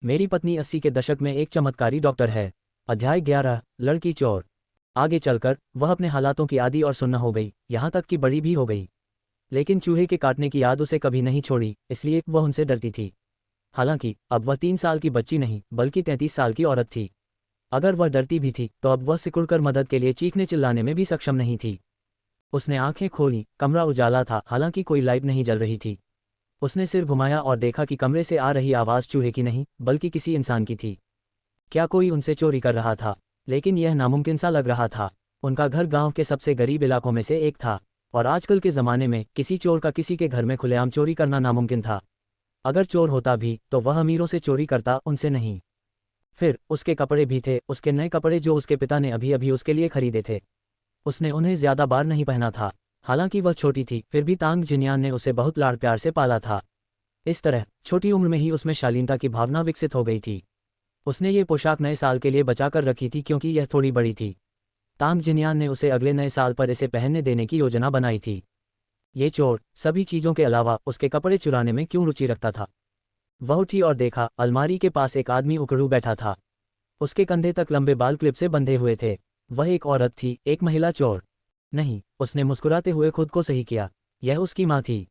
मेरी पत्नी 80 के दशक में एक चमत्कारी डॉक्टर है। अध्याय 11 लड़की चोर। आगे चलकर वह अपने हालातों की आदी और सुन्न हो गई, यहाँ तक कि बड़ी भी हो गई। लेकिन चूहे के काटने की याद उसे कभी नहीं छोड़ी, इसलिए वह उनसे डरती थी। हालांकि अब वह 3 साल की बच्ची नहीं बल्कि 33 साल की औरत थी। अगर वह डरती भी थी तो अब वह सिकुड़कर मदद के लिए चीखने चिल्लाने में भी सक्षम नहीं थी। उसने आंखें खोली, कमरा उजाला था, हालांकि कोई लाइट नहीं जल रही थी। उसने सिर घुमाया और देखा कि कमरे से आ रही आवाज़ चूहे की नहीं बल्कि किसी इंसान की थी। क्या कोई उनसे चोरी कर रहा था? लेकिन यह नामुमकिन सा लग रहा था। उनका घर गांव के सबसे गरीब इलाकों में से एक था, और आजकल के ज़माने में किसी चोर का किसी के घर में खुलेआम चोरी करना नामुमकिन था। अगर चोर होता भी तो वह अमीरों से चोरी करता, उनसे नहीं। फिर उसके कपड़े भी थे, उसके नए कपड़े जो उसके पिता ने अभी अभी उसके लिए खरीदे थे। उसने उन्हें ज़्यादा बार नहीं पहना था। हालांकि वह छोटी थी, फिर भी तांग जिन्यान ने उसे बहुत लाड़ प्यार से पाला था। इस तरह छोटी उम्र में ही उसमें शालीनता की भावना विकसित हो गई थी। उसने ये पोशाक नए साल के लिए बचा कर रखी थी क्योंकि यह थोड़ी बड़ी थी। तांग जिन्यान ने उसे अगले नए साल पर इसे पहनने देने की योजना बनाई थी। ये चोर सभी चीज़ों के अलावा उसके कपड़े चुराने में क्यों रुचि रखता था? वह उठी और देखा, अलमारी के पास एक आदमी उकड़ू बैठा था। उसके कंधे तक लंबे बाल क्लिप से बंधे हुए थे। वह एक औरत थी, एक महिला चोर नहीं। उसने मुस्कुराते हुए खुद को सही किया। यह उसकी माँ थी।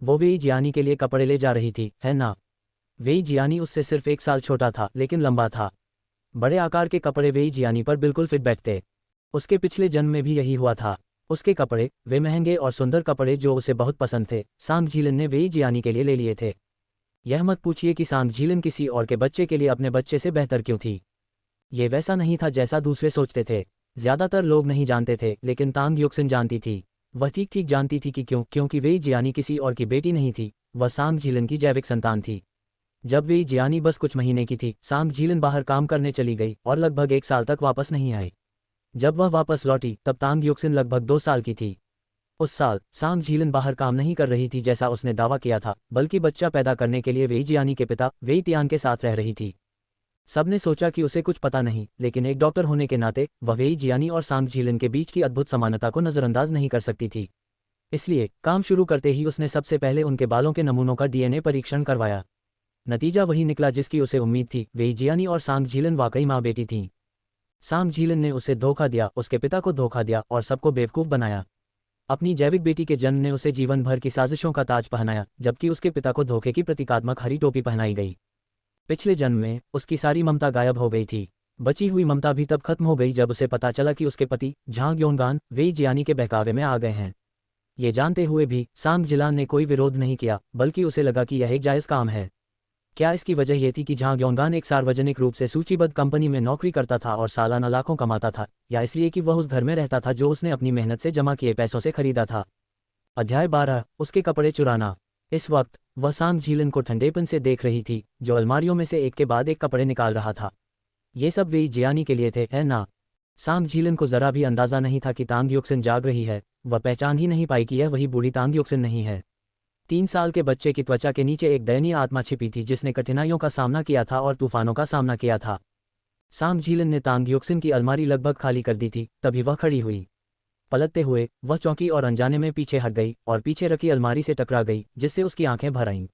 वो वेई जियानी के लिए कपड़े ले जा रही थी, है ना? वेई जियानी उससे सिर्फ 1 साल छोटा था, लेकिन लंबा था। बड़े आकार के कपड़े वेई जियानी पर बिल्कुल फिट बैठते। उसके पिछले जन्म में भी यही हुआ था। उसके कपड़े, वे महंगे और सुंदर कपड़े जो उसे बहुत पसंद थे, सांग झीलन ने वेई जियानी के लिए ले लिए थे। यह मत पूछिए कि सांग झीलन किसी और के बच्चे के लिए अपने बच्चे से बेहतर क्यों थी। ये वैसा नहीं था जैसा दूसरे सोचते थे। ज़्यादातर लोग नहीं जानते थे, लेकिन तांग युक्सिन जानती थी। वह ठीक ठीक जानती थी कि क्योंकि वेई जियानी किसी और की बेटी नहीं थी, वह सांग झीलन की जैविक संतान थी। जब वेई जियानी बस कुछ महीने की थी, सांग झीलन बाहर काम करने चली गई और लगभग 1 साल तक वापस नहीं आई। जब वह वापस लौटी तब तांग युक्सिन लगभग 2 साल की थी। उस साल सांग झीलन बाहर काम नहीं कर रही थी जैसा उसने दावा किया था, बल्कि बच्चा पैदा करने के लिए वेई जियानी के पिता वेई तियान के साथ रह रही थी। सबने सोचा कि उसे कुछ पता नहीं, लेकिन एक डॉक्टर होने के नाते वह वेई जियानी और सांग झीलन के बीच की अद्भुत समानता को नज़रअंदाज नहीं कर सकती थी। इसलिए काम शुरू करते ही उसने सबसे पहले उनके बालों के नमूनों का डीएनए परीक्षण करवाया। नतीजा वही निकला जिसकी उसे उम्मीद थी। वेई जियानी और सांग झीलन वाकई माँ बेटी थीं। सांग झीलन ने उसे धोखा दिया, उसके पिता को धोखा दिया और सबको बेवकूफ़ बनाया। अपनी जैविक बेटी के जन्म ने उसे जीवन भर की साजिशों का ताज पहनाया, जबकि उसके पिता को धोखे की प्रतीकात्मक हरी टोपी पहनाई गई। पिछले जन्म में उसकी सारी ममता गायब हो गई थी। बची हुई ममता भी तब खत्म हो गई जब उसे पता चला कि उसके पति झांग योनगान वेई जियानी के बहकावे में आ गए हैं। ये जानते हुए भी सांग जिलान ने कोई विरोध नहीं किया, बल्कि उसे लगा कि यह एक जायज़ काम है। क्या इसकी वजह यह थी कि झांग योनगान एक सार्वजनिक रूप से सूचीबद्ध कंपनी में नौकरी करता था और सालाना लाखों कमाता था, या इसलिए कि वह उस घर में रहता था जो उसने अपनी मेहनत से जमा किए पैसों से खरीदा था? अध्याय 12 उसके कपड़े चुराना। इस वक्त वह सांग झीलन को ठंडेपन से देख रही थी, जो अलमारियों में से एक के बाद एक कपड़े निकाल रहा था। ये सब वेई जियानी के लिए थे, है ना? सांग झीलन को जरा भी अंदाजा नहीं था कि तांग युक्सिन जाग रही है। वह पहचान ही नहीं पाई कि यह वही बूढ़ी तांग युक्सिन नहीं है। 3 साल के बच्चे की त्वचा के नीचे एक दयनीय आत्मा छिपी थी जिसने कठिनाइयों का सामना किया था और तूफानों का सामना किया था। सांग झीलन ने तांग युक्सिन की अलमारी लगभग खाली कर दी थी, तभी वह खड़ी हुई। पलटते हुए वह चौंकी और अनजाने में पीछे हट गई और पीछे रखी अलमारी से टकरा गई, जिससे उसकी आंखें भर आईं।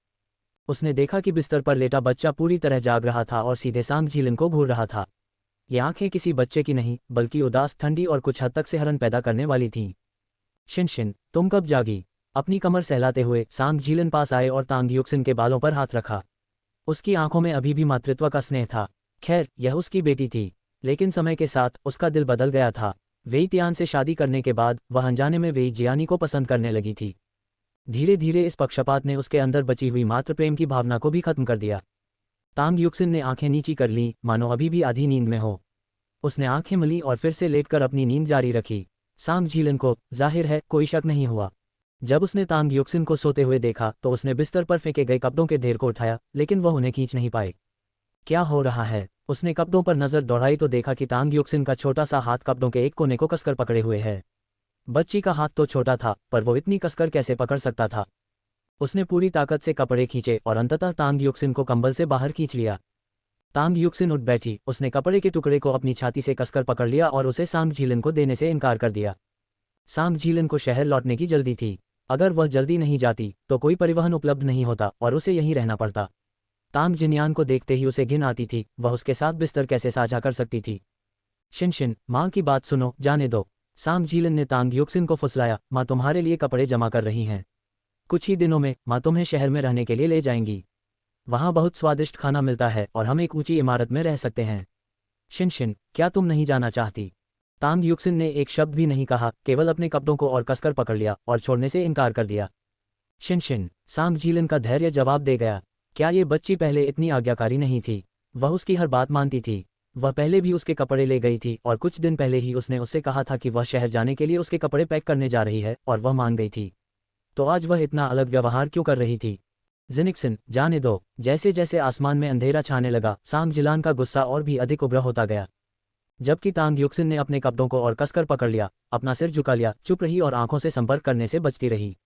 उसने देखा कि बिस्तर पर लेटा बच्चा पूरी तरह जाग रहा था और सीधे सांग झीलन को घूर रहा था। ये आंखें किसी बच्चे की नहीं, बल्कि उदास, ठंडी और कुछ हद तक सिहरन पैदा करने वाली थीं। शिन, तुम कब जागी? अपनी कमर सहलाते हुए सांग झीलन पास आए और तांग युक्सिन के बालों पर हाथ रखा। उसकी आंखों में अभी भी मातृत्व का स्नेह था। खैर, यह उसकी बेटी थी, लेकिन समय के साथ उसका दिल बदल गया था। वेई तियान से शादी करने के बाद वह अनजाने में वेई जियानी को पसंद करने लगी थी। धीरे धीरे इस पक्षपात ने उसके अंदर बची हुई मातृ प्रेम की भावना को भी खत्म कर दिया। तांग युक्सिन ने आंखें नीची कर लीं, मानो अभी भी आधी नींद में हो। उसने आंखें मली और फिर से लेटकर अपनी नींद जारी रखी। सांग झीलन को, जाहिर है, कोई शक नहीं हुआ। जब उसने तांग युक्सिन को सोते हुए देखा तो उसने बिस्तर पर फेंके गए कपड़ों के ढेर को उठाया, लेकिन वह उन्हें खींच नहीं पाए। क्या हो रहा है? उसने कपड़ों पर नजर दौड़ाई तो देखा कि तांग युक्सिन का छोटा सा हाथ कपड़ों के एक कोने को कसकर पकड़े हुए है। बच्ची का हाथ तो छोटा था, पर वो इतनी कसकर कैसे पकड़ सकता था? उसने पूरी ताकत से कपड़े खींचे और अंततः तांग युक्सिन को कंबल से बाहर खींच लिया। तांग युक्सिन उठ बैठी। उसने कपड़े के टुकड़े को अपनी छाती से कसकर पकड़ लिया और उसे सांग झीलन को देने से इनकार कर दिया। सांग झीलन को शहर लौटने की जल्दी थी। अगर वह जल्दी नहीं जाती तो कोई परिवहन उपलब्ध नहीं होता और उसे यहीं रहना पड़ता। तांग जिनयान को देखते ही उसे घिन आती थी, वह उसके साथ बिस्तर कैसे साझा कर सकती थी। शिनशिन, माँ की बात सुनो, जाने दो। सांग जीलन ने तांग युक्सिन को फुसलाया, माँ तुम्हारे लिए कपड़े जमा कर रही हैं। कुछ ही दिनों में माँ तुम्हें शहर में रहने के लिए ले जाएंगी। वहाँ बहुत स्वादिष्ट खाना मिलता है और हम एक ऊंची इमारत में रह सकते हैं। शिनशिन, क्या तुम नहीं जाना चाहती? तांग युक्सिन ने एक शब्द भी नहीं कहा, केवल अपने कपड़ों को और कसकर पकड़ लिया और छोड़ने से इनकार कर दिया। शिनशिन, सांग जीलन का धैर्य जवाब दे गया। क्या ये बच्ची पहले इतनी आज्ञाकारी नहीं थी? वह उसकी हर बात मानती थी। वह पहले भी उसके कपड़े ले गई थी और कुछ दिन पहले ही उसने उससे कहा था कि वह शहर जाने के लिए उसके कपड़े पैक करने जा रही है और वह मान गई थी। तो आज वह इतना अलग व्यवहार क्यों कर रही थी? जिनिक्सिन, जाने दो। जैसे जैसे आसमान में अंधेरा छाने लगा, सांग जिलान का गुस्सा और भी अधिक उग्र होता गया। जबकि तांग युक्सिन ने अपने कपड़ों को और कसकर पकड़ लिया, अपना सिर झुका लिया, चुप रही और आंखों से संपर्क करने से बचती रही।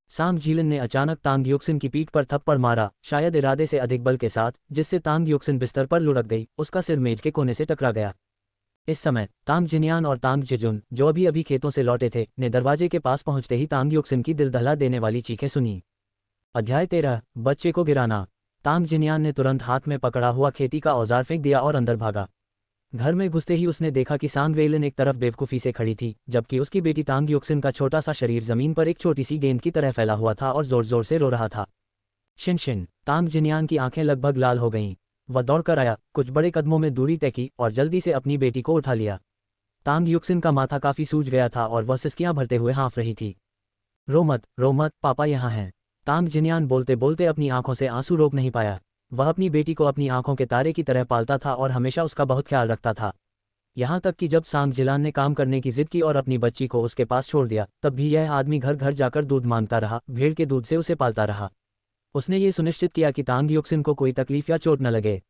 सांग जीलन ने अचानक तांग युक्सिन की पीठ पर थप्पड़ मारा, शायद इरादे से अधिक बल के साथ, जिससे तांग युक्सिन बिस्तर पर लुढ़क गई। उसका सिर मेज के कोने से टकरा गया। इस समय तांग जिनयान और तांग जिजुन, जो अभी अभी खेतों से लौटे थे, ने दरवाजे के पास पहुंचते ही तांग युक्सिन की दिल दहला देने वाली चीखें सुनी। अध्याय 13, बच्चे को गिराना। तांग जिनयान ने तुरंत हाथ में पकड़ा हुआ खेती का औजार फेंक दिया और अंदर भागा। घर में घुसते ही उसने देखा कि सांग वेलन एक तरफ बेवकूफ़ी से खड़ी थी, जबकि उसकी बेटी तांग युक्सिन का छोटा सा शरीर जमीन पर एक छोटी सी गेंद की तरह फैला हुआ था और जोर जोर से रो रहा था। शिनशिन, तांग जिनयान की आंखें लगभग लाल हो गईं। वह दौड़कर आया, कुछ बड़े कदमों में दूरी तय की और जल्दी से अपनी बेटी को उठा लिया। तांग युक्सिन का माथा काफी सूज गया था और वह सिसकियां भरते हुए हाँफ रही थी। रो मत, पापा यहाँ हैं। तांग जिनयान बोलते बोलते अपनी आंखों से आंसू रोक नहीं पाया। वह अपनी बेटी को अपनी आंखों के तारे की तरह पालता था और हमेशा उसका बहुत ख्याल रखता था। यहाँ तक कि जब सांग जिलान ने काम करने की जिद की और अपनी बच्ची को उसके पास छोड़ दिया, तब भी यह आदमी घर घर जाकर दूध मांगता रहा, भेड़ के दूध से उसे पालता रहा। उसने ये सुनिश्चित किया कि तांग युक्सिन को कोई तकलीफ या चोट न लगे।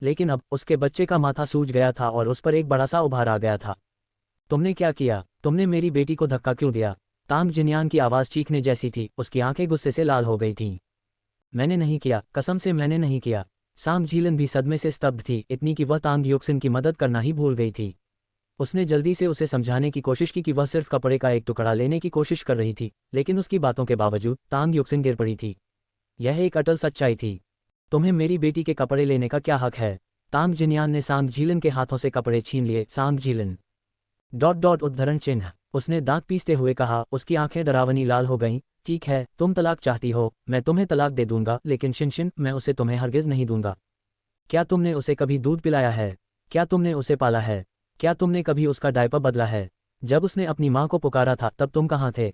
लेकिन अब उसके बच्चे का माथा सूज गया था और उस पर एक बड़ा सा उभार आ गया था। तुमने क्या किया? तुमने मेरी बेटी को धक्का क्यों दिया? तांग जिनयान की आवाज़ चीखने जैसी थी, उसकी आंखें गुस्से से लाल हो गई थीं। मैंने नहीं किया, कसम से मैंने नहीं किया। सांग जीलन भी सदमे से स्तब्ध थी, इतनी कि वह तांग युक्सिन की मदद करना ही भूल गई थी। उसने जल्दी से उसे समझाने की कोशिश की कि वह सिर्फ कपड़े का एक टुकड़ा लेने की कोशिश कर रही थी, लेकिन उसकी बातों के बावजूद तांग युक्सिन गिर पड़ी थी। यह एक अटल सच्चाई थी। तुम्हें मेरी बेटी के कपड़े लेने का क्या हक है? तांग जिनयान ने सांग जीलन के हाथों से कपड़े छीन लिए। सांग जीलन उद्धरण चिन्ह, उसने दांत पीसते हुए कहा। उसकी आंखें डरावनी लाल हो गईं। ठीक है, तुम तलाक चाहती हो, मैं तुम्हें तलाक दे दूंगा, लेकिन शिनशिन, मैं उसे तुम्हें हरगिज नहीं दूंगा। क्या तुमने उसे कभी दूध पिलाया है? क्या तुमने उसे पाला है? क्या तुमने कभी उसका डायपर बदला है? जब उसने अपनी माँ को पुकारा था तब तुम कहाँ थे?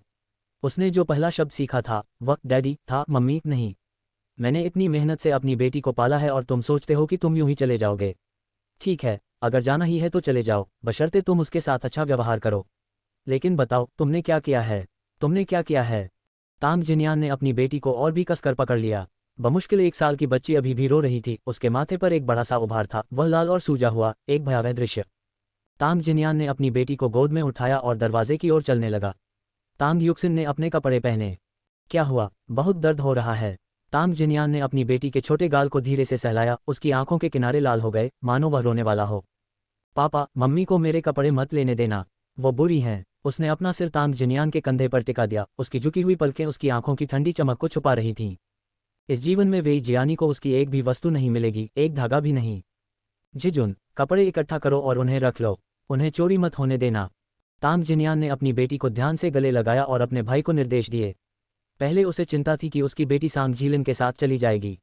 उसने जो पहला शब्द सीखा था वह डैडी था, मम्मी नहीं। मैंने इतनी मेहनत से अपनी बेटी को पाला है और तुम सोचते हो कि तुम यूं ही चले जाओगे। ठीक है, अगर जाना ही है तो चले जाओ, बशर्ते तुम उसके साथ अच्छा व्यवहार करो। लेकिन बताओ, तुमने क्या किया है? तुमने क्या किया है? तांग जिनयान ने अपनी बेटी को और भी कसकर पकड़ लिया। बमुश्किल 1 साल की बच्ची अभी भी रो रही थी, उसके माथे पर एक बड़ा सा उभार था, वह लाल और सूजा हुआ, एक भयावह दृश्य। तांग जिनयान ने अपनी बेटी को गोद में उठाया और दरवाजे की ओर चलने लगा। तांग युक्सिन ने अपने कपड़े पहने। क्या हुआ? बहुत दर्द हो रहा है। तांग जिनयान ने अपनी बेटी के छोटे गाल को धीरे से सहलाया, उसकी आंखों के किनारे लाल हो गए, मानो वह रोने वाला हो। पापा, मम्मी को मेरे कपड़े मत लेने देना, वो बुरी हैं। उसने अपना सिर तांग जिनयान के कंधे पर टिका दिया, उसकी झुकी हुई पलकें उसकी आंखों की ठंडी चमक को छुपा रही थीं। इस जीवन में वेई जियानी को उसकी एक भी वस्तु नहीं मिलेगी, एक धागा भी नहीं। जिजुन, कपड़े इकट्ठा करो और उन्हें रख लो, उन्हें चोरी मत होने देना। तांग जिनयान ने अपनी बेटी को ध्यान से गले लगाया और अपने भाई को निर्देश दिए। पहले उसे चिंता थी कि उसकी बेटी सांग जीलन के साथ चली जाएगी।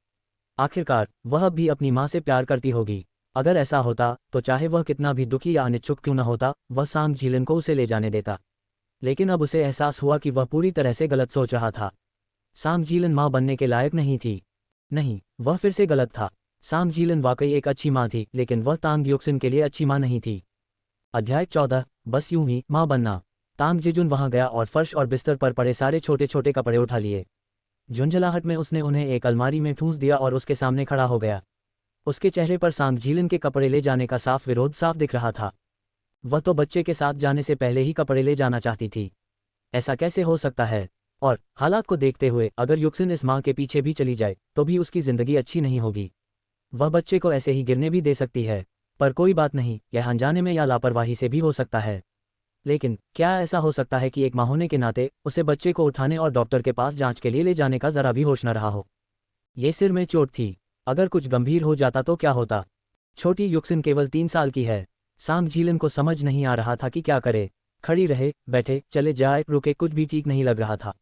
आखिरकार वह अब भी अपनी माँ से प्यार करती होगी। अगर ऐसा होता तो चाहे वह कितना भी दुखी या अनिच्छुक क्यों न होता, वह सांग जीलन को उसे ले जाने देता। लेकिन अब उसे एहसास हुआ कि वह पूरी तरह से गलत सोच रहा था। सांग जीलन माँ बनने के लायक नहीं थी। नहीं, वह फिर से गलत था। सांग जीलन वाकई एक अच्छी माँ थी, लेकिन वह तांग युक्सिन के लिए अच्छी माँ नहीं थी। अध्याय 14, बस यूं ही माँ बनना। तांग जिजुन वहां गया और फर्श और बिस्तर पर पड़े सारे छोटे छोटे कपड़े उठा लिए। झुंझलाहट में उसने उन्हें एक अलमारी में ठूंस दिया और उसके सामने खड़ा हो गया। उसके चेहरे पर सांग जीलन के कपड़े ले जाने का साफ विरोध साफ दिख रहा था। वह तो बच्चे के साथ जाने से पहले ही कपड़े ले जाना चाहती थी। ऐसा कैसे हो सकता है? और हालात को देखते हुए अगर युक्सिन इस माँ के पीछे भी चली जाए तो भी उसकी जिंदगी अच्छी नहीं होगी। वह बच्चे को ऐसे ही गिरने भी दे सकती है। पर कोई बात नहीं, यह अनजाने में या लापरवाही से भी हो सकता है। लेकिन क्या ऐसा हो सकता है कि एक माँ होने के नाते उसे बच्चे को उठाने और डॉक्टर के पास जांच के लिए ले जाने का जरा भी होश न रहा हो? ये सिर में चोट थी। अगर कुछ गंभीर हो जाता तो क्या होता? छोटी युक्सिन केवल 3 साल की है। सांग झीलन को समझ नहीं आ रहा था कि क्या करे। खड़ी रहे, बैठे, चले जाए, रुके, कुछ भी ठीक नहीं लग रहा था।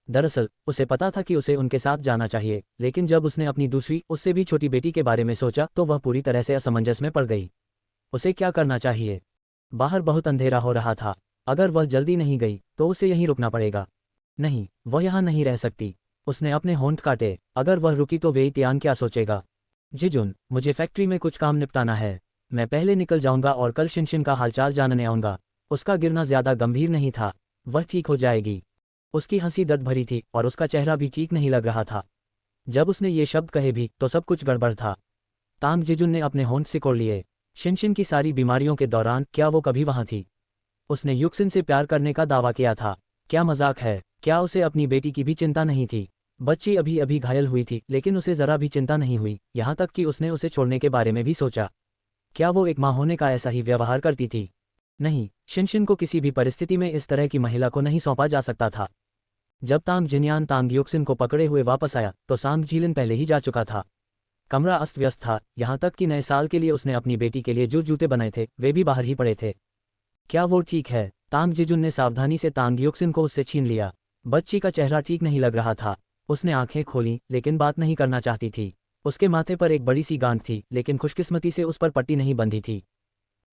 दरअसल उसे पता था कि उसे उनके साथ जाना चाहिए, लेकिन जब उसने अपनी दूसरी, उससे भी छोटी बेटी के बारे में सोचा तो वह पूरी तरह से असमंजस में पड़ गई। उसे क्या करना चाहिए? बाहर बहुत अंधेरा हो रहा था। अगर वह जल्दी नहीं गई तो उसे यहीं रुकना पड़ेगा। नहीं, वह यहाँ नहीं रह सकती। उसने अपने होंठ काटे। अगर वह रुकी तो वेई तियान क्या सोचेगा? जिजुन, मुझे फैक्ट्री में कुछ काम निपटाना है। मैं पहले निकल जाऊंगा और कल शिनशिन का हालचाल जानने आऊंगा। उसका गिरना ज्यादा गंभीर नहीं था, वह ठीक हो जाएगी। उसकी हंसी दर्द भरी थी और उसका चेहरा भी ठीक नहीं लग रहा था। जब उसने ये शब्द कहे भी तो सब कुछ गड़बड़ था। तांग जिजुन ने अपने होंठ सिकोड़ लिए। शिनशिन की सारी बीमारियों के दौरान क्या वो कभी वहां थी? उसने युक्सिन से प्यार करने का दावा किया था। क्या मजाक है? क्या उसे अपनी बेटी की भी चिंता नहीं थी? बच्ची अभी अभी घायल हुई थी, लेकिन उसे जरा भी चिंता नहीं हुई, यहाँ तक कि उसने उसे छोड़ने के बारे में भी सोचा। क्या वो एक माँ होने का ऐसा ही व्यवहार करती थी? नहीं, शिनशिन को किसी भी परिस्थिति में इस तरह की महिला को नहीं सौंपा जा सकता था। जब तांग जिन्यान तांग युक्सिन को पकड़े हुए वापस आया तो सांग झीलन पहले ही जा चुका था। कमरा अस्त व्यस्त था, यहाँ तक कि नए साल के लिए उसने अपनी बेटी के लिए जो जूते बनाए थे वे भी बाहर ही पड़े थे। क्या वो ठीक है? तांग जिजुन ने सावधानी से तांग युक्सिन को उससे छीन लिया। बच्ची का चेहरा ठीक नहीं लग रहा था। उसने आंखें खोली लेकिन बात नहीं करना चाहती थी। उसके माथे पर एक बड़ी सी गांठ थी, लेकिन खुशकिस्मती से उस पर पट्टी नहीं बंधी थी।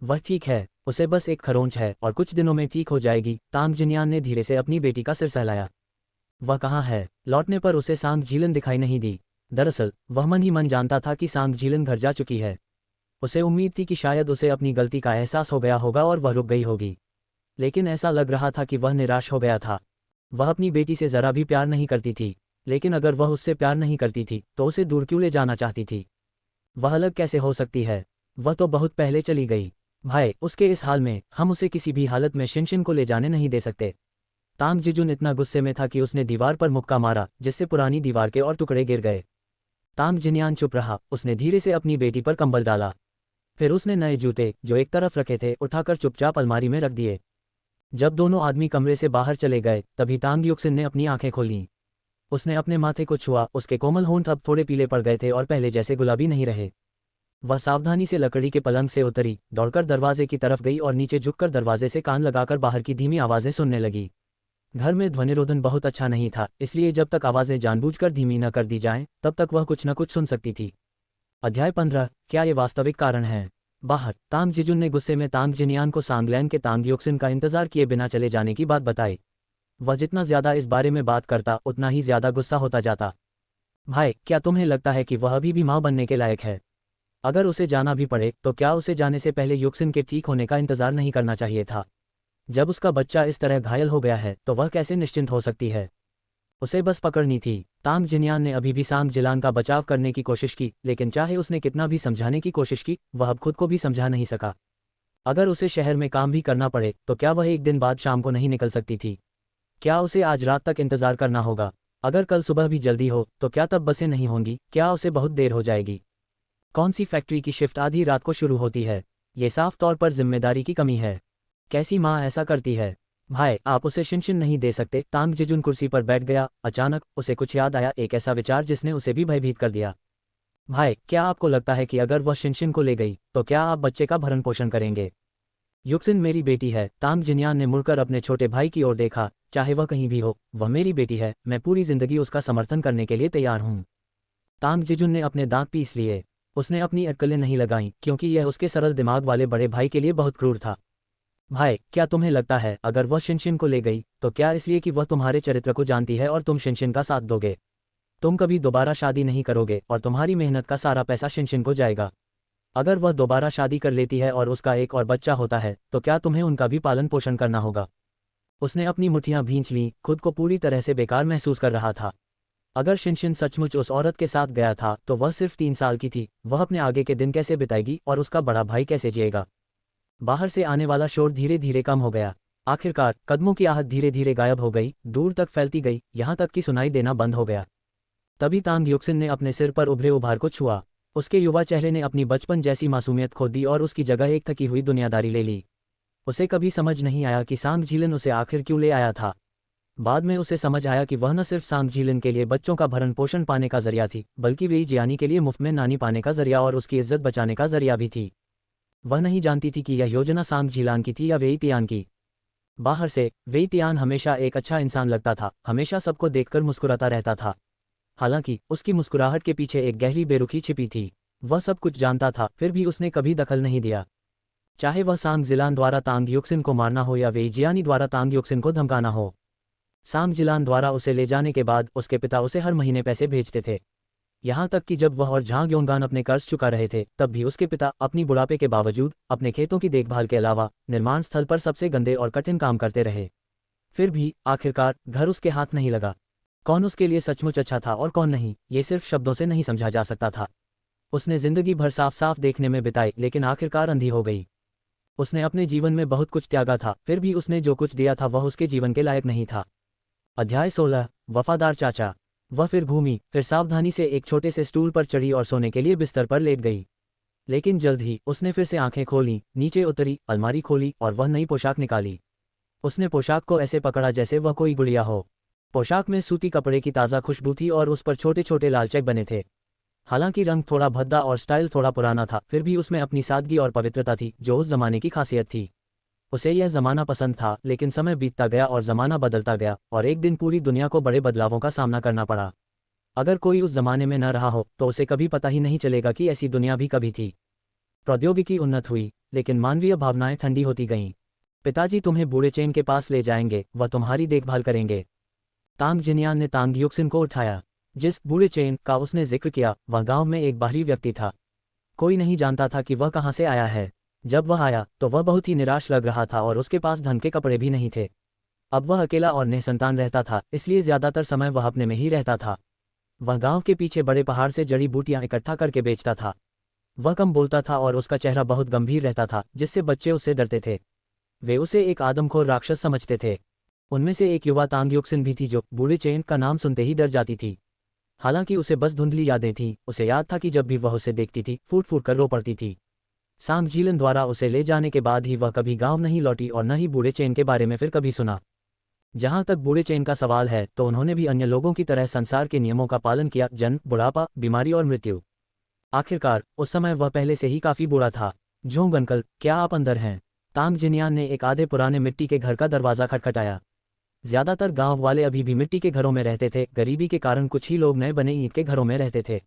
वह ठीक है, उसे बस एक खरोंच है और कुछ दिनों में ठीक हो जाएगी। तांग जिन्यान ने धीरे से अपनी बेटी का सिर सहलाया। वह कहाँ है? लौटने पर उसे सांग झीलन दिखाई नहीं दी। दरअसल वह मन ही मन जानता था कि सांग झीलन घर जा चुकी है। उसे उम्मीद थी कि शायद उसे अपनी गलती का एहसास हो गया होगा और वह रुक गई होगी, लेकिन ऐसा लग रहा था कि वह निराश हो गया था। वह अपनी बेटी से जरा भी प्यार नहीं करती थी, लेकिन अगर वह उससे प्यार नहीं करती थी तो उसे दूर क्यों ले जाना चाहती थी? वह अलग कैसे हो सकती है? वह तो बहुत पहले चली गई। भाई, उसके इस हाल में हम उसे किसी भी हालत में शिनशिन को ले जाने नहीं दे सकते। तांग जिजुन इतना गुस्से में था कि उसने दीवार पर मुक्का मारा, जिससे पुरानी दीवार के और टुकड़े गिर गए। तांग जिन्यान चुप रहा। उसने धीरे से अपनी बेटी पर कंबल डाला। फिर उसने नए जूते जो एक तरफ रखे थे उठाकर चुपचाप अलमारी में रख दिए। जब दोनों आदमी कमरे से बाहर चले गए तभी तांग युक्सिन ने अपनी आंखें खोलीं। उसने अपने माथे को छुआ। उसके कोमल होंठ अब थोड़े पीले पड़ गए थे और पहले जैसे गुलाबी नहीं रहे। वह सावधानी से लकड़ी के पलंग से उतरी, दौड़कर दरवाजे की तरफ गई और नीचे झुककर दरवाजे से कान लगाकर बाहर की धीमी आवाज़ें सुनने लगी। घर में ध्वनिरोधन बहुत अच्छा नहीं था, इसलिए जब तक आवाज़ें जानबूझकर धीमी न कर दी जाएं तब तक वह कुछ न कुछ सुन सकती थी। अध्याय 15। क्या ये वास्तविक कारण है? बाहर तांग जिजुन ने गुस्से में तांग जिन्यान को सांगलैन के तांग योक्सिन का इंतजार किए बिना चले जाने की बात बताई। वह जितना ज्यादा इस बारे में बात करता उतना ही ज्यादा गुस्सा होता जाता। भाई, क्या तुम्हें लगता है कि वह अभी भी माँ बनने के लायक है? अगर उसे जाना भी पड़े तो क्या उसे जाने से पहले योक्सिन के ठीक होने का इंतजार नहीं करना चाहिए था? जब उसका बच्चा इस तरह घायल हो गया है तो वह कैसे निश्चिंत हो सकती है? उसे बस पकड़नी थी। तांग जिन्यान ने अभी भी सांग जिलान का बचाव करने की कोशिश की, लेकिन चाहे उसने कितना भी समझाने की कोशिश की वह अब खुद को भी समझा नहीं सका। अगर उसे शहर में काम भी करना पड़े तो क्या वह एक दिन बाद शाम को नहीं निकल सकती थी? क्या उसे आज रात तक इंतजार करना होगा? अगर कल सुबह भी जल्दी हो तो क्या तब बसें नहीं होंगी? क्या उसे बहुत देर हो जाएगी? कौन सी फैक्ट्री की शिफ्ट आधी रात को शुरू होती है? ये साफ तौर पर जिम्मेदारी की कमी है। कैसी माँ ऐसा करती है? भाई, आप उसे शिनशिन नहीं दे सकते। तांग जिजुन कुर्सी पर बैठ गया। अचानक उसे कुछ याद आया, एक ऐसा विचार जिसने उसे भी भयभीत कर दिया। भाई, क्या आपको लगता है कि अगर वह शिनशिन को ले गई तो क्या आप बच्चे का भरण पोषण करेंगे? युक्सिन मेरी बेटी है। तांग जिन्यान ने मुड़कर अपने छोटे भाई की ओर देखा। चाहे वह कहीं भी हो, वह मेरी बेटी है। मैं पूरी जिंदगी उसका समर्थन करने के लिए तैयार हूँ। तांग जिजुन ने अपने दांत पीस लिए। उसने अपनी अटकलें नहीं लगाईं क्योंकि यह उसके सरल दिमाग वाले बड़े भाई के लिए बहुत क्रूर था। भाई, क्या तुम्हें लगता है अगर वह शिनशिन को ले गई तो क्या इसलिए कि वह तुम्हारे चरित्र को जानती है और तुम शिनशिन का साथ दोगे? तुम कभी दोबारा शादी नहीं करोगे और तुम्हारी मेहनत का सारा पैसा शिनशिन को जाएगा। अगर वह दोबारा शादी कर लेती है और उसका एक और बच्चा होता है तो क्या तुम्हें उनका भी पालन पोषण करना होगा? उसने अपनी मुट्ठियां भींच लीं, खुद को पूरी तरह से बेकार महसूस कर रहा था। अगर शिनशिन सचमुच उस औरत के साथ गया था तो वह सिर्फ 3 साल की थी। वह अपने आगे के दिन कैसे बिताएगी और उसका बड़ा भाई कैसे जिएगा? बाहर से आने वाला शोर धीरे धीरे कम हो गया। आखिरकार कदमों की आहट धीरे धीरे गायब हो गई, दूर तक फैलती गई, यहाँ तक कि सुनाई देना बंद हो गया। तभी तांग युक्सिन ने अपने सिर पर उभरे उभार को छुआ। उसके युवा चेहरे ने अपनी बचपन जैसी मासूमियत खो दी और उसकी जगह एक थकी हुई दुनियादारी ले ली। उसे कभी समझ नहीं आया कि सांग झीलन उसे आखिर क्यों ले आया था। बाद में उसे समझ आया कि वह न सिर्फ सांग झीलिन के लिए बच्चों का भरण पोषण पाने का जरिया थी, बल्कि वेई जियानी के लिए मुफ्त में नानी पाने का जरिया और उसकी इज्जत बचाने का जरिया भी थी। वह नहीं जानती थी कि यह योजना सांग झीलान की थी या वेई तियान की। बाहर से वेई तियान हमेशा एक अच्छा इंसान लगता था, हमेशा सबको देखकर मुस्कुराता रहता था। हालांकि उसकी मुस्कुराहट के पीछे एक गहरी बेरुखी छिपी थी। वह सब कुछ जानता था, फिर भी उसने कभी दखल नहीं दिया। चाहे वह सांग जिलान द्वारा तांग युक्सिन को मारना हो या वेई जियानी द्वारा तांग युक्सिन को धमकाना हो। सांग जिलान द्वारा उसे ले जाने के बाद उसके पिता उसे हर महीने पैसे भेजते थे। यहाँ तक कि जब वह और झांग योंगान अपने कर्ज चुका रहे थे, तब भी उसके पिता अपनी बुढ़ापे के बावजूद अपने खेतों की देखभाल के अलावा निर्माण स्थल पर सबसे गंदे और कठिन काम करते रहे। फिर भी आखिरकार घर उसके हाथ नहीं लगा। कौन उसके लिए सचमुच अच्छा था और कौन नहीं, ये सिर्फ शब्दों से नहीं समझा जा सकता था। उसने जिंदगी भर साफ साफ देखने में बिताई, लेकिन आखिरकार अंधी हो गई। उसने अपने जीवन में बहुत कुछ त्यागा था, फिर भी उसने जो कुछ दिया था वह उसके जीवन के लायक नहीं था। अध्याय 16 वफादार चाचा। वह फिर घूमी, फिर सावधानी से एक छोटे से स्टूल पर चढ़ी और सोने के लिए बिस्तर पर लेट गई। लेकिन जल्द ही उसने फिर से आंखें खोलीं, नीचे उतरी, अलमारी खोली और वह नई पोशाक निकाली। उसने पोशाक को ऐसे पकड़ा जैसे वह कोई गुड़िया हो। पोशाक में सूती कपड़े की ताज़ा खुशबू थी और उस पर छोटे छोटे लाल चेक बने थे। हालांकि रंग थोड़ा भद्दा और स्टाइल थोड़ा पुराना था, फिर भी उसमें अपनी सादगी और पवित्रता थी जो उस जमाने की खासियत थी। उसे यह ज़माना पसंद था, लेकिन समय बीतता गया और ज़माना बदलता गया, और एक दिन पूरी दुनिया को बड़े बदलावों का सामना करना पड़ा। अगर कोई उस जमाने में न रहा हो तो उसे कभी पता ही नहीं चलेगा कि ऐसी दुनिया भी कभी थी। प्रौद्योगिकी उन्नत हुई, लेकिन मानवीय भावनाएं ठंडी होती गईं। पिताजी तुम्हें बूढ़े चेन के पास ले जाएंगे, वह तुम्हारी देखभाल करेंगे। तांग जिनियान ने तांग युक्सिन को उठाया। जिस बूढ़े चेन का उसने जिक्र किया वह गांव में एक बाहरी व्यक्ति था। कोई नहीं जानता था कि वह कहाँ से आया है। जब वह आया तो वह बहुत ही निराश लग रहा था और उसके पास धन के कपड़े भी नहीं थे। अब वह अकेला और निसंतान रहता था, इसलिए ज्यादातर समय वह अपने में ही रहता था। वह गांव के पीछे बड़े पहाड़ से जड़ी बूटियां इकट्ठा करके बेचता था। वह कम बोलता था और उसका चेहरा बहुत गंभीर रहता था, जिससे बच्चे उससे डरते थे। वे उसे एक आदमखोर राक्षस समझते थे। उनमें से एक युवा तांग युक्सिन भी थी जो बूढ़े चेन का नाम सुनते ही डर जाती थी। हालांकि उसे बस धुंधली यादें थीं। उसे याद था कि जब भी वह उसे देखती थी फूट फूट कर रो पड़ती थी। सांग झीलन द्वारा उसे ले जाने के बाद ही वह कभी गांव नहीं लौटी और न ही बूढ़े चेन के बारे में फिर कभी सुना। जहां तक बूढ़े चेन का सवाल है तो उन्होंने भी अन्य लोगों की तरह संसार के नियमों का पालन किया, जन्म, बुढ़ापा, बीमारी और मृत्यु। आखिरकार उस समय वह पहले से ही काफी बूढ़ा था। झोंग अंकल, क्या आप अंदर हैं? तांग जिनियान ने एक आधे पुराने मिट्टी के घर का दरवाजा खटखटाया। ज्यादातर गांव वाले अभी भी मिट्टी के घरों में रहते थे, गरीबी के कारण कुछ ही लोग नए बने ईंट के घरों में रहते थे।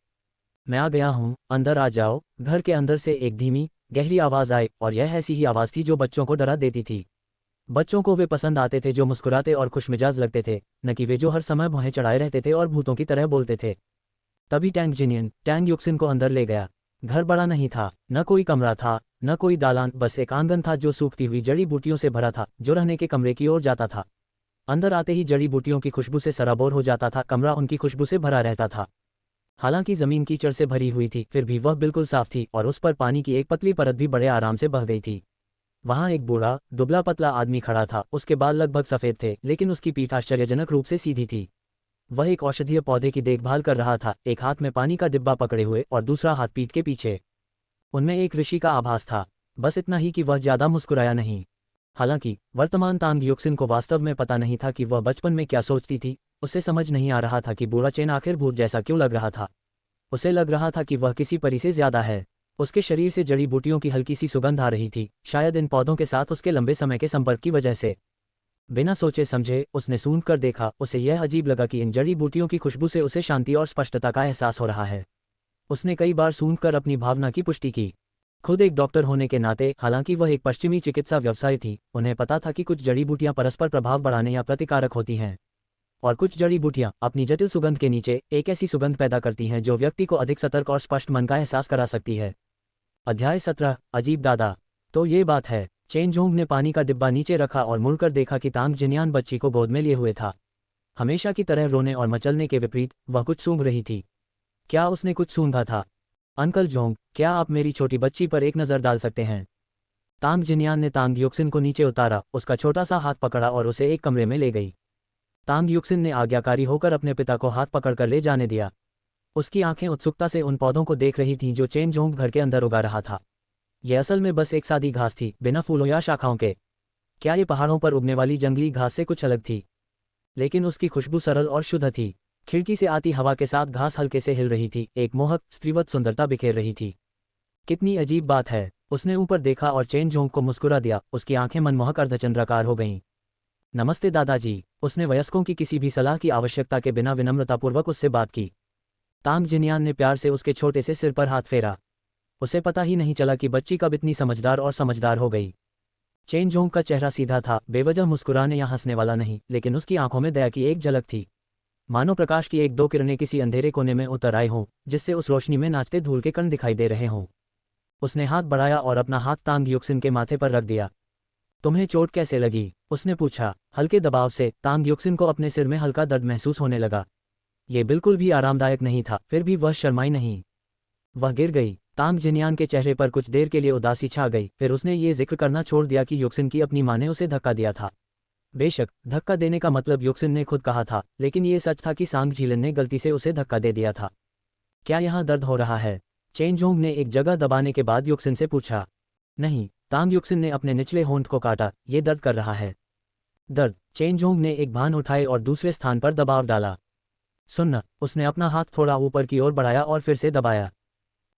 मैं आ गया हूँ, अंदर आ जाओ। घर के अंदर से एक धीमी गहरी आवाज आई, और यह ऐसी ही आवाज थी जो बच्चों को डरा देती थी। बच्चों को वे पसंद आते थे जो मुस्कुराते और खुशमिजाज लगते थे, न कि वे जो हर समय भौहें चढ़ाए रहते थे और भूतों की तरह बोलते थे। तभी टैंग जिनियन टैंग युक्सिन को अंदर ले गया। घर बड़ा नहीं था, न कोई कमरा था, न कोई दालान, बस एक आंगन था जो सूखती हुई जड़ी बूटियों से भरा था, जो रहने के कमरे की ओर जाता था। अंदर आते ही जड़ी बूटियों की खुशबू से सराबोर हो जाता था, कमरा उनकी खुशबू से भरा रहता था। हालांकि जमीन कीचड़ से भरी हुई थी, फिर भी वह बिल्कुल साफ थी और उस पर पानी की एक पतली परत भी बड़े आराम से बह गई थी। वहां एक बूढ़ा दुबला पतला आदमी खड़ा था। उसके बाल लगभग सफेद थे, लेकिन उसकी पीठ आश्चर्यजनक रूप से सीधी थी। वह एक औषधीय पौधे की देखभाल कर रहा था, एक हाथ में पानी का डिब्बा पकड़े हुए और दूसरा हाथ पीठ के पीछे। उनमें एक ऋषि का आभास था, बस इतना ही कि वह ज्यादा मुस्कुराया नहीं। हालांकि वर्तमान तांग युक्सिन को वास्तव में पता नहीं था कि वह बचपन में क्या सोचती थी। उसे समझ नहीं आ रहा था कि बूढ़ा चेन आखिर भूत जैसा क्यों लग रहा था। उसे लग रहा था कि वह किसी परी से ज्यादा है। उसके शरीर से जड़ी बूटियों की हल्की सी सुगंध आ रही थी, शायद इन पौधों के साथ उसके लंबे समय के संपर्क की वजह से। बिना सोचे समझे उसने सूंघ कर देखा। उसे यह अजीब लगा कि इन जड़ी बूटियों की खुशबू से उसे शांति और स्पष्टता का एहसास हो रहा है। उसने कई बार सूंघ कर अपनी भावना की पुष्टि की। खुद एक डॉक्टर होने के नाते, हालांकि वह एक पश्चिमी चिकित्सा व्यवसायी थी, उन्हें पता था कि कुछ जड़ी बूटियां परस्पर प्रभाव बढ़ाने या प्रतिकारक होती हैं, और कुछ जड़ी बूटियां अपनी जटिल सुगंध के नीचे एक ऐसी सुगंध पैदा करती हैं जो व्यक्ति को अधिक सतर्क और स्पष्ट मन का एहसास करा सकती है। अध्याय 17 अजीब दादा। तो ये बात है। चेन जोंग ने पानी का डिब्बा नीचे रखा और मुड़कर देखा कि तांग जिनियान बच्ची को गोद में लिए हुए था। हमेशा की तरह रोने और मचलने के विपरीत वह कुछ सूंघ रही थी। क्या उसने कुछ सूंघा था? अंकल जोंग, क्या आप मेरी छोटी बच्ची पर एक नज़र डाल सकते हैं? तांग जिनियान ने तांग युक्सिन को नीचे उतारा, उसका छोटा सा हाथ पकड़ा और उसे एक कमरे में ले गई। तांग युक्सिन ने आज्ञाकारी होकर अपने पिता को हाथ पकड़कर ले जाने दिया। उसकी आंखें उत्सुकता से उन पौधों को देख रही थीं जो चेन जोंग घर के अंदर उगा रहा था। यह असल में बस एक सादी घास थी, बिना फूलों या शाखाओं के। क्या ये पहाड़ों पर उगने वाली जंगली घास से कुछ अलग थी? लेकिन उसकी खुशबू सरल और शुद्ध थी। खिड़की से आती हवा के साथ घास हल्के से हिल रही थी, एक मोहक स्त्रीवत सुंदरता बिखेर रही थी। कितनी अजीब बात है। उसने ऊपर देखा और चेन जोंग को मुस्कुरा दिया, उसकी आंखें मनमोहक अर्धचंद्राकार हो गईं। नमस्ते दादाजी। उसने वयस्कों की किसी भी सलाह की आवश्यकता के बिना विनम्रतापूर्वक उससे बात की। तांग जिनियान ने प्यार से उसके छोटे से सिर पर हाथ फेरा। उसे पता ही नहीं चला कि बच्ची कब इतनी समझदार हो गई। चेन जोंग का चेहरा सीधा था, बेवजह मुस्कुराने या हंसने वाला नहीं, लेकिन उसकी आंखों में दया की एक झलक थी। मानो प्रकाश की एक दो किरणें किसी अंधेरे कोने में उतर आए हों, जिससे उस रोशनी में नाचते धूल के कण दिखाई दे रहे हों। उसने हाथ बढ़ाया और अपना हाथ तांग युक्सिन के माथे पर रख दिया। तुम्हें चोट कैसे लगी? उसने पूछा। हल्के दबाव से तांग युक्सिन को अपने सिर में हल्का दर्द महसूस होने लगा। ये बिल्कुल भी आरामदायक नहीं था, फिर भी वह शर्माई नहीं। वह गिर गई। तांग जिनियान के चेहरे पर कुछ देर के लिए उदासी छा गई, फिर उसने ये जिक्र करना छोड़ दिया कि युक्सिन की अपनी माँ ने उसे धक्का दिया था। बेशक धक्का देने का मतलब युक्सिन ने खुद कहा था, लेकिन ये सच था कि सांग झीलन ने गलती से उसे धक्का दे दिया था। क्या यहाँ दर्द हो रहा है? चेन जोंग ने एक जगह दबाने के बाद युक्सिन से पूछा। नहीं। तांग युक्सिन ने अपने निचले होंठ को काटा। ये दर्द कर रहा है। दर्द? चेन जोंग ने एक भान उठाए और दूसरे स्थान पर दबाव डाला। सुनना। उसने अपना हाथ थोड़ा ऊपर की ओर बढ़ाया और फिर से दबाया।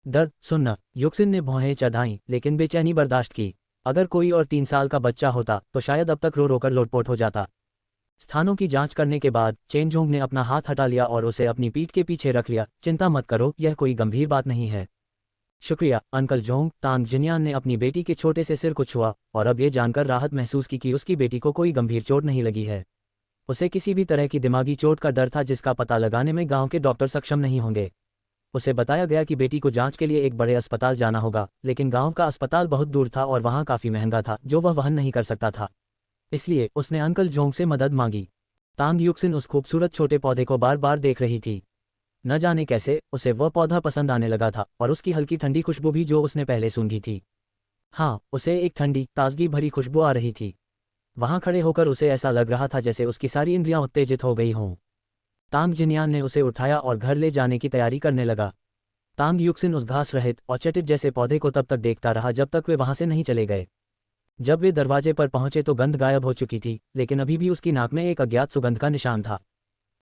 दर्द? सुनना। युक्सिन ने भौहें चढ़ाईं, लेकिन बेचैनी बर्दाश्त की। अगर कोई और 3 साल का बच्चा होता तो शायद अब तक रो रोकर लोटपोट हो जाता। स्थानों की जांच करने के बाद चेन जोंग ने अपना हाथ हटा लिया और उसे अपनी पीठ के पीछे रख लिया। चिंता मत करो, यह कोई गंभीर बात नहीं है। शुक्रिया अंकल जोंग। तांग जिनियान ने अपनी बेटी के छोटे से सिर को छुआ और अब ये जानकर राहत महसूस की कि उसकी बेटी को कोई गंभीर चोट नहीं लगी है। उसे किसी भी तरह की दिमागी चोट का डर था, जिसका पता लगाने में गांव के डॉक्टर सक्षम नहीं होंगे। उसे बताया गया कि बेटी को जांच के लिए एक बड़े अस्पताल जाना होगा, लेकिन गांव का अस्पताल बहुत दूर था और वहां काफी महंगा था, जो वह वहन नहीं कर सकता था। इसलिए उसने अंकल जोंग से मदद मांगी। तांग युक्सिन उस खूबसूरत छोटे पौधे को बार बार देख रही थी। न जाने कैसे उसे वह पौधा पसंद आने लगा था, और उसकी हल्की ठंडी खुशबू भी जो उसने पहले सूंघी थी। हाँ, उसे एक ठंडी ताजगी भरी खुशबू आ रही थी। वहां खड़े होकर उसे ऐसा लग रहा था जैसे उसकी सारी इंद्रियां उत्तेजित हो गई हों। तांग जिनियान ने उसे उठाया और घर ले जाने की तैयारी करने लगा। तांग युक्सिन उस घास रहित और चटित जैसे पौधे को तब तक देखता रहा जब तक वे वहां से नहीं चले गए। जब वे दरवाजे पर पहुंचे तो गंध गायब हो चुकी थी, लेकिन अभी भी उसकी नाक में एक अज्ञात सुगंध का निशान था।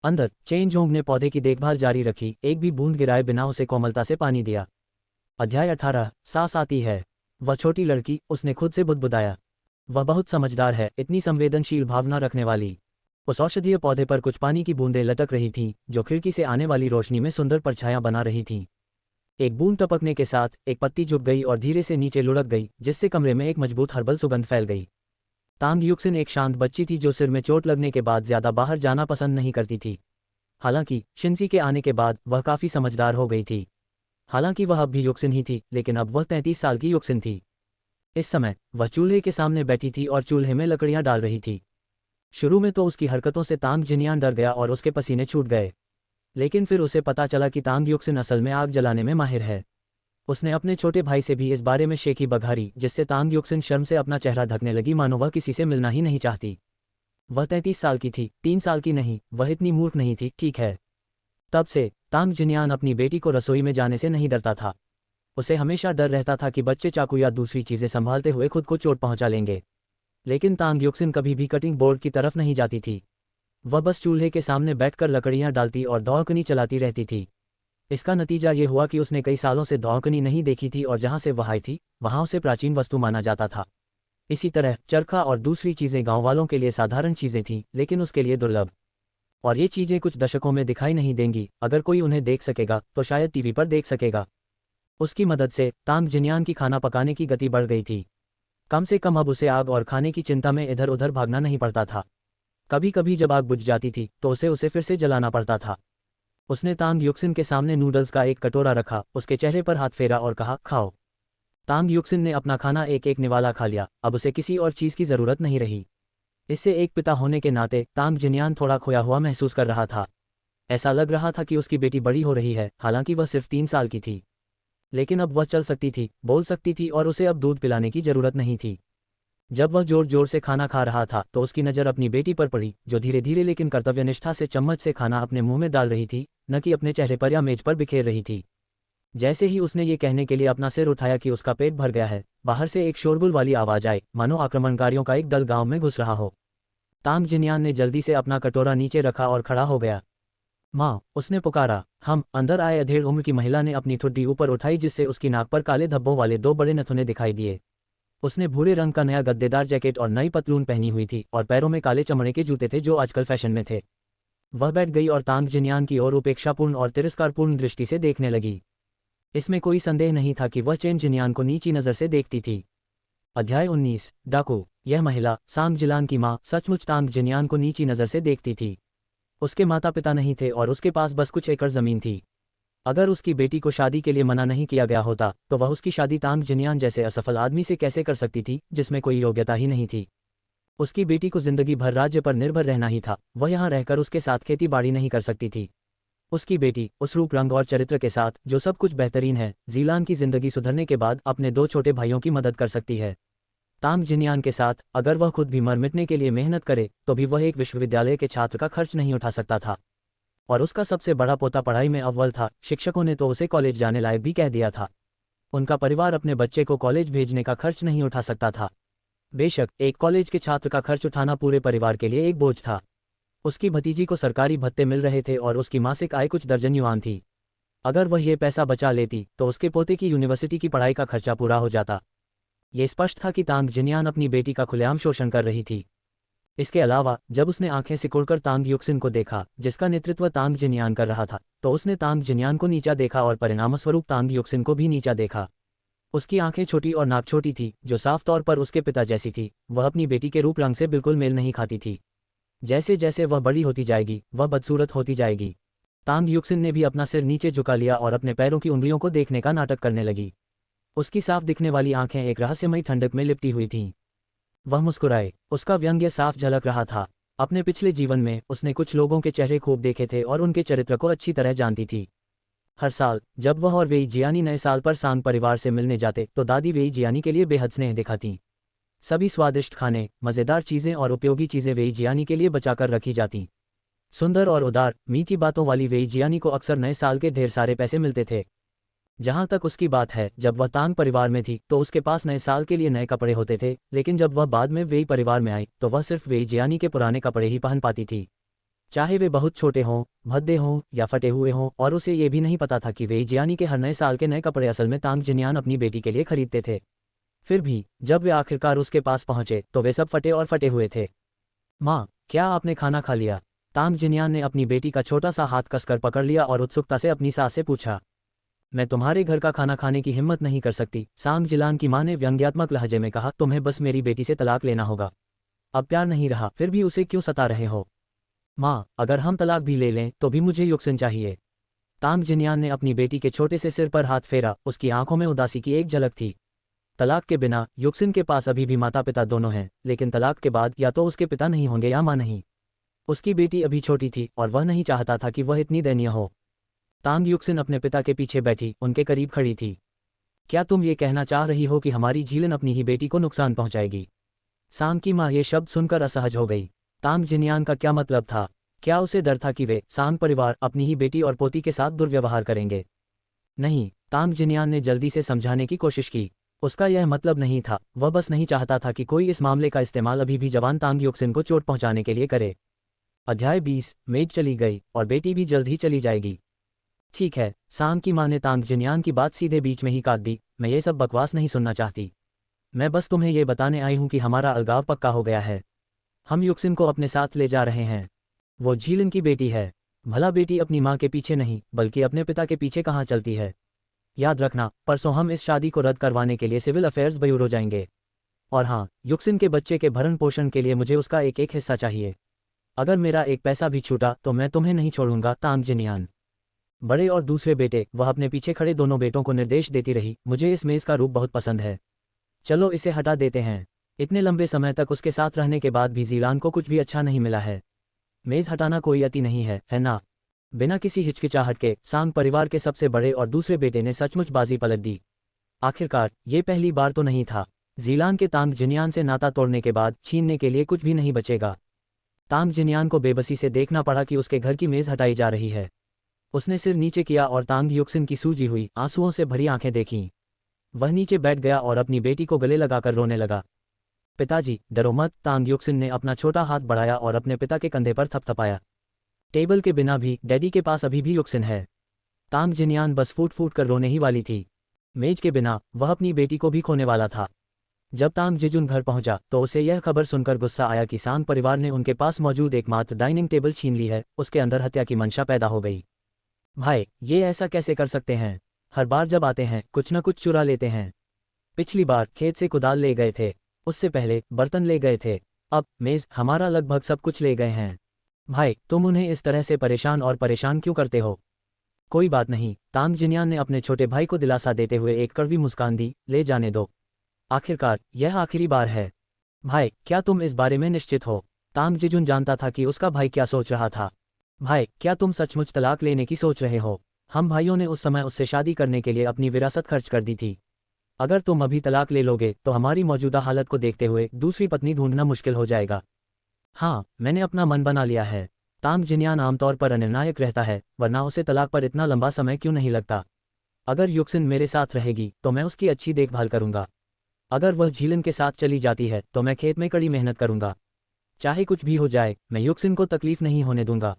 अंदर चेन जोंग ने पौधे की देखभाल जारी रखी, एक भी बूंद गिराए बिना उसे कोमलता से पानी दिया। अध्याय 18 सांस आती है। वह छोटी लड़की, उसने खुद से बुदबुदाया। वह बहुत समझदार है, इतनी संवेदनशील भावना रखने वाली। उस औषधीय पौधे पर कुछ पानी की बूंदें लटक रही थीं, जो खिड़की से आने वाली रोशनी में सुंदर परछायां बना रही थीं। एक बूंद टपकने के साथ एक पत्ती झुक गई और धीरे से नीचे लुढ़क गई, जिससे कमरे में एक मजबूत हर्बल सुगंध फैल गई। तांग युक्सिन एक शांत बच्ची थी जो सिर में चोट लगने के बाद ज्यादा बाहर जाना पसंद नहीं करती थी। हालांकि शिन्जी के आने के बाद वह काफी समझदार हो गई थी। हालांकि वह अब भी युक्सिन ही थी, लेकिन अब वह 33 साल की युक्सिन थी। इस समय वह चूल्हे के सामने बैठी थी और चूल्हे में लकड़ियां डाल रही थी। शुरू में तो उसकी हरकतों से तांग जिनियान डर गया और उसके पसीने छूट गए, लेकिन फिर उसे पता चला कि तांग युक्सिन असल में आग जलाने में माहिर है। उसने अपने छोटे भाई से भी इस बारे में शेखी बघारी, जिससे तांग युक्सिन शर्म से अपना चेहरा ढकने लगी, मानो वह किसी से मिलना ही नहीं चाहती। वह 33 साल की थी, 3 साल की नहीं। वह इतनी मूर्ख नहीं थी, ठीक है। तब से तांग जिनियान अपनी बेटी को रसोई में जाने से नहीं डरता था। उसे हमेशा डर रहता था कि बच्चे चाकू या दूसरी चीजें संभालते हुए खुद को चोट पहुंचा लेंगे। लेकिन तांग युक्सिन कभी भी कटिंग बोर्ड की तरफ नहीं जाती थी। वह बस चूल्हे के सामने बैठकर लकड़ियां डालती और दौड़कनी चलाती रहती थी। इसका नतीजा ये हुआ कि उसने कई सालों से दौड़कनी नहीं देखी थी, और जहां से वह आई थी वहां उसे प्राचीन वस्तु माना जाता था। इसी तरह चरखा और दूसरी चीजें गांव वालों के लिए साधारण चीजें थीं, लेकिन उसके लिए दुर्लभ। और ये चीजें कुछ दशकों में दिखाई नहीं देंगी। अगर कोई उन्हें देख सकेगा तो शायद टीवी पर देख सकेगा। उसकी मदद से तांग जिनियान की खाना पकाने की गति बढ़ गई थी। कम से कम अब उसे आग और खाने की चिंता में इधर उधर भागना नहीं पड़ता था। कभी कभी जब आग बुझ जाती थी तो उसे फिर से जलाना पड़ता था। उसने तांग युक्सिन के सामने नूडल्स का एक कटोरा रखा, उसके चेहरे पर हाथ फेरा और कहा, खाओ। तांग युक्सिन ने अपना खाना एक एक निवाला खा लिया। अब उसे किसी और चीज की जरूरत नहीं रही। इससे एक पिता होने के नाते तांग जिनियान थोड़ा खोया हुआ महसूस कर रहा था। ऐसा लग रहा था कि उसकी बेटी बड़ी हो रही है, हालांकि वह सिर्फ 3 साल की थी। लेकिन अब वह चल सकती थी, बोल सकती थी, और उसे अब दूध पिलाने की जरूरत नहीं थी। जब वह जोर जोर से खाना खा रहा था तो उसकी नज़र अपनी बेटी पर पड़ी, जो धीरे धीरे लेकिन कर्तव्यनिष्ठा से चम्मच से खाना अपने मुंह में डाल रही थी, न कि अपने चेहरे पर या मेज पर बिखेर रही थी। जैसे ही उसने ये कहने के लिए अपना सिर उठाया कि उसका पेट भर गया है, बाहर से एक शोरगुल वाली आवाज आई, मानो आक्रमणकारियों का एक दल गांव में घुस रहा हो। तांग जिनियान ने जल्दी से अपना कटोरा नीचे रखा और खड़ा हो गया। माँ, उसने पुकारा। हम अंदर आए अधेड़ उम्र की महिला ने अपनी ठुड्डी ऊपर उठाई जिससे उसकी नाक पर काले धब्बों वाले 2 बड़े नथुने दिखाई दिए। उसने भूरे रंग का नया गद्देदार जैकेट और नई पतलून पहनी हुई थी और पैरों में काले चमड़े के जूते थे जो आजकल फैशन में थे। वह बैठ गई और तांग जिनियान की ओर उपेक्षापूर्ण और तिरस्कारपूर्ण दृष्टि से देखने लगी। इसमें कोई संदेह नहीं था कि वह चेन जिनियान को नीची नज़र से देखती थी। अध्याय 19 डाकू। यह महिला सांग जिलान की माँ सचमुच तांग जिनियान को नीची नज़र से देखती थी। उसके माता पिता नहीं थे और उसके पास बस कुछ एकड़ ज़मीन थी। अगर उसकी बेटी को शादी के लिए मना नहीं किया गया होता तो वह उसकी शादी तांग जिनियान जैसे असफल आदमी से कैसे कर सकती थी जिसमें कोई योग्यता ही नहीं थी। उसकी बेटी को जिंदगी भर राज्य पर निर्भर रहना ही था, वह यहाँ रहकर उसके साथ खेती बाड़ी नहीं कर सकती थी। उसकी बेटी उस रूप रंग और चरित्र के साथ जो सब कुछ बेहतरीन है, जीलान की जिंदगी सुधरने के बाद अपने 2 छोटे भाइयों की मदद कर सकती है। तांग जिनियान के साथ अगर वह खुद भी मर मिटने के लिए मेहनत करे तो भी वह एक विश्वविद्यालय के छात्र का खर्च नहीं उठा सकता था। और उसका सबसे बड़ा पोता पढ़ाई में अव्वल था, शिक्षकों ने तो उसे कॉलेज जाने लायक भी कह दिया था। उनका परिवार अपने बच्चे को कॉलेज भेजने का खर्च नहीं उठा सकता था। बेशक एक कॉलेज के छात्र का खर्च उठाना पूरे परिवार के लिए एक बोझ था। उसकी भतीजी को सरकारी भत्ते मिल रहे थे और उसकी मासिक आय कुछ दर्जन युआन थी। अगर वह ये पैसा बचा लेती तो उसके पोते की यूनिवर्सिटी की पढ़ाई का खर्चा पूरा हो जाता। ये स्पष्ट था कि तांग जिनियान अपनी बेटी का खुलेआम शोषण कर रही थी। इसके अलावा जब उसने आंखें सिकुड़कर तांग युक्सिन को देखा जिसका नेतृत्व तांग जिनियान कर रहा था, तो उसने तांग जिनियान को नीचा देखा और परिणामस्वरूप तांग युक्सिन को भी नीचा देखा। उसकी आंखें छोटी और नाक छोटी थी जो साफ तौर पर उसके पिता जैसी थी। वह अपनी बेटी के रूप रंग से बिल्कुल मेल नहीं खाती थी। जैसे जैसे वह बड़ी होती जाएगी वह बदसूरत होती जाएगी। तांग युक्सिन ने भी अपना सिर नीचे झुका लिया और अपने पैरों की उंगलियों को देखने का नाटक करने लगी। उसकी साफ दिखने वाली आंखें एक रहस्यमयी ठंडक में लिपटी हुई थीं। वह मुस्कुराए, उसका व्यंग्य साफ झलक रहा था। अपने पिछले जीवन में उसने कुछ लोगों के चेहरे खूब देखे थे और उनके चरित्र को अच्छी तरह जानती थी। हर साल जब वह और वेई जियानी नए साल पर सांग परिवार से मिलने जाते तो दादी वेई जियानी के लिए बेहद स्नेह दिखाती। सभी स्वादिष्ट खाने, मज़ेदार चीज़ें और उपयोगी चीज़ें वेई जियानी के लिए बचाकर रखी जाती। सुंदर और उदार मीठी बातों वाली वेई जियानी को अक्सर नए साल के ढेर सारे पैसे मिलते थे। जहाँ तक उसकी बात है, जब वह तांग परिवार में थी तो उसके पास नए साल के लिए नए कपड़े होते थे, लेकिन जब वह बाद में वेई परिवार में आई तो वह सिर्फ वेई जियानी के पुराने कपड़े ही पहन पाती थी, चाहे वे बहुत छोटे हों, भद्दे हों या फटे हुए हों। और उसे ये भी नहीं पता था कि वेई जियानी के हर नए साल के नए कपड़े असल में तांग जिनियान अपनी बेटी के लिए खरीदते थे। फिर भी जब वे आखिरकार उसके पास पहुंचे तो वे सब फटे और फटे हुए थे। माँ, क्या आपने खाना खा लिया? तांग जिनियान ने अपनी बेटी का छोटा सा हाथ कसकर पकड़ लिया और उत्सुकता से अपनी सास से पूछा। मैं तुम्हारे घर का खाना खाने की हिम्मत नहीं कर सकती, सांग जिलान की माँ ने व्यंग्यात्मक लहजे में कहा। तुम्हें बस मेरी बेटी से तलाक लेना होगा। अब प्यार नहीं रहा, फिर भी उसे क्यों सता रहे हो? माँ, अगर हम तलाक भी ले लें तो भी मुझे युक्सिन चाहिए। तांग जिनियान ने अपनी बेटी के छोटे से सिर पर हाथ फेरा, उसकी आंखों में उदासी की एक झलक थी। तलाक के बिना युक्सिन के पास अभी भी माता पिता दोनों हैं, लेकिन तलाक के बाद या तो उसके पिता नहीं होंगे या माँ नहीं। उसकी बेटी अभी छोटी थी और वह नहीं चाहता था कि वह इतनी दयनीय हो। तांग युक्सिन अपने पिता के पीछे बैठी उनके करीब खड़ी थी। क्या तुम ये कहना चाह रही हो कि हमारी झीलन अपनी ही बेटी को नुकसान पहुंचाएगी? सांग की माँ ये शब्द सुनकर असहज हो गई। तांग जिनियान का क्या मतलब था? क्या उसे डर था कि वे सांग परिवार अपनी ही बेटी और पोती के साथ दुर्व्यवहार करेंगे? नहीं, तांग जिनियान ने जल्दी से समझाने की कोशिश की। उसका यह मतलब नहीं था, वह बस नहीं चाहता था कि कोई इस मामले का इस्तेमाल अभी भी जवान तांग युक्सिन को चोट पहुंचाने के लिए करे। अध्याय 20 मेज चली गई और बेटी भी जल्द ही चली जाएगी। ठीक है, सांग की माँ ने तांग जिनियान की बात सीधे बीच में ही काट दी। मैं ये सब बकवास नहीं सुनना चाहती। मैं बस तुम्हें ये बताने आई हूँ कि हमारा अलगाव पक्का हो गया है। हम युक्सिन को अपने साथ ले जा रहे हैं। वो झीलन की बेटी है। भला बेटी अपनी माँ के पीछे नहीं बल्कि अपने पिता के पीछे कहाँ चलती है? याद रखना, परसों हम इस शादी को रद्द करवाने के लिए सिविल अफेयर्स ब्यूरो जाएंगे। और हाँ, युक्सिन के बच्चे के भरण पोषण के लिए मुझे उसका एक एक हिस्सा चाहिए। अगर मेरा एक पैसा भी छूटा तो मैं तुम्हें नहीं छोड़ूंगा। तांग जिनियान बड़े और दूसरे बेटे, वह अपने पीछे खड़े दोनों बेटों को निर्देश देती रही। मुझे इस मेज़ का रूप बहुत पसंद है। चलो इसे हटा देते हैं। इतने लंबे समय तक उसके साथ रहने के बाद भी जीलान को कुछ भी अच्छा नहीं मिला है। मेज़ हटाना कोई अति नहीं है ना? बिना किसी हिचकिचाहट के सांग परिवार के सबसे बड़े और दूसरे बेटे ने सचमुच बाजी पलट दी। आखिरकार ये पहली बार तो नहीं था। जीलान के तांग जिनियान से नाता तोड़ने के बाद छीनने के लिए कुछ भी नहीं बचेगा। तांग जिनियान को बेबसी से देखना पड़ा कि उसके घर की मेज़ हटाई जा रही है। उसने सिर नीचे किया और तांग युक्सिन की सूजी हुई आंसुओं से भरी आंखें देखीं। वह नीचे बैठ गया और अपनी बेटी को गले लगाकर रोने लगा। पिताजी डरो मत, तांग युक्सिन ने अपना छोटा हाथ बढ़ाया और अपने पिता के कंधे पर थपथपाया। टेबल के बिना भी डैडी के पास अभी भी युक्सिन है। तांग जिनयान बस फूट फूट कर रोने ही वाली थी। मेज के बिना वह अपनी बेटी को भी खोने वाला था। जब तांग जिजुन घर पहुंचा तो उसे यह खबर सुनकर गुस्सा आया कि सांग परिवार ने उनके पास मौजूद एकमात्र डाइनिंग टेबल छीन ली है। उसके अंदर हत्या की मंशा पैदा हो गई। भाई ये ऐसा कैसे कर सकते हैं? हर बार जब आते हैं कुछ न कुछ चुरा लेते हैं। पिछली बार खेत से कुदाल ले गए थे, उससे पहले बर्तन ले गए थे, अब मेज, हमारा लगभग सब कुछ ले गए हैं। भाई तुम उन्हें इस तरह से परेशान क्यों करते हो? कोई बात नहीं, तांग जिनयान ने अपने छोटे भाई को दिलासा देते हुए एक कड़वी मुस्कान दी। ले जाने दो, आखिरकार यह आखिरी बार है। भाई क्या तुम इस बारे में निश्चित हो? तांग जिजुन जानता था कि उसका भाई क्या सोच रहा था। भाई क्या तुम सचमुच तलाक लेने की सोच रहे हो? हम भाइयों ने उस समय उससे शादी करने के लिए अपनी विरासत खर्च कर दी थी। अगर तुम अभी तलाक ले लोगे तो हमारी मौजूदा हालत को देखते हुए दूसरी पत्नी ढूंढना मुश्किल हो जाएगा। हाँ, मैंने अपना मन बना लिया है। तांग जिनयान आमतौर पर अनिर्णायक रहता है, वरना उसे तलाक पर इतना लंबा समय क्यों नहीं लगता। अगर युक्सिन मेरे साथ रहेगी तो मैं उसकी अच्छी देखभाल करूंगा। अगर वह झीलन के साथ चली जाती है तो मैं खेत में कड़ी मेहनत करूंगा। चाहे कुछ भी हो जाए, मैं युक्सिन को तकलीफ नहीं होने दूंगा।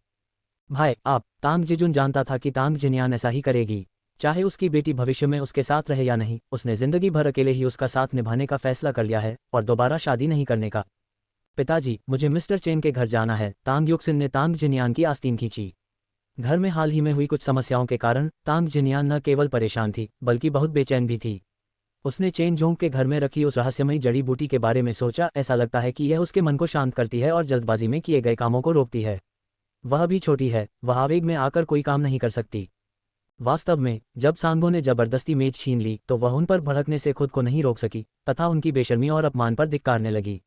भाई आप, तांग जिजुन जानता था कि तांग जिनयान ऐसा ही करेगी। चाहे उसकी बेटी भविष्य में उसके साथ रहे या नहीं, उसने जिंदगी भर अकेले ही उसका साथ निभाने का फैसला कर लिया है और दोबारा शादी नहीं करने का। पिताजी मुझे मिस्टर चेन के घर जाना है। तांग युक्सिन ने तांग जिनयान की आस्तीन खींची। घर में हाल ही में हुई कुछ समस्याओं के कारण तांग जिनयान न केवल परेशान थी बल्कि बहुत बेचैन भी थी। उसने चेन जोंग के घर में रखी उस रहस्यमयी जड़ी बूटी के बारे में सोचा। ऐसा लगता है कि यह उसके मन को शांत करती है और जल्दबाजी में किए गए कामों को रोकती है। वह भी छोटी है, वह आवेग में आकर कोई काम नहीं कर सकती। वास्तव में जब सांगो ने जबरदस्ती मेज छीन ली तो वह उन पर भड़कने से खुद को नहीं रोक सकी तथा उनकी बेशर्मी और अपमान पर धिक्कारने लगी।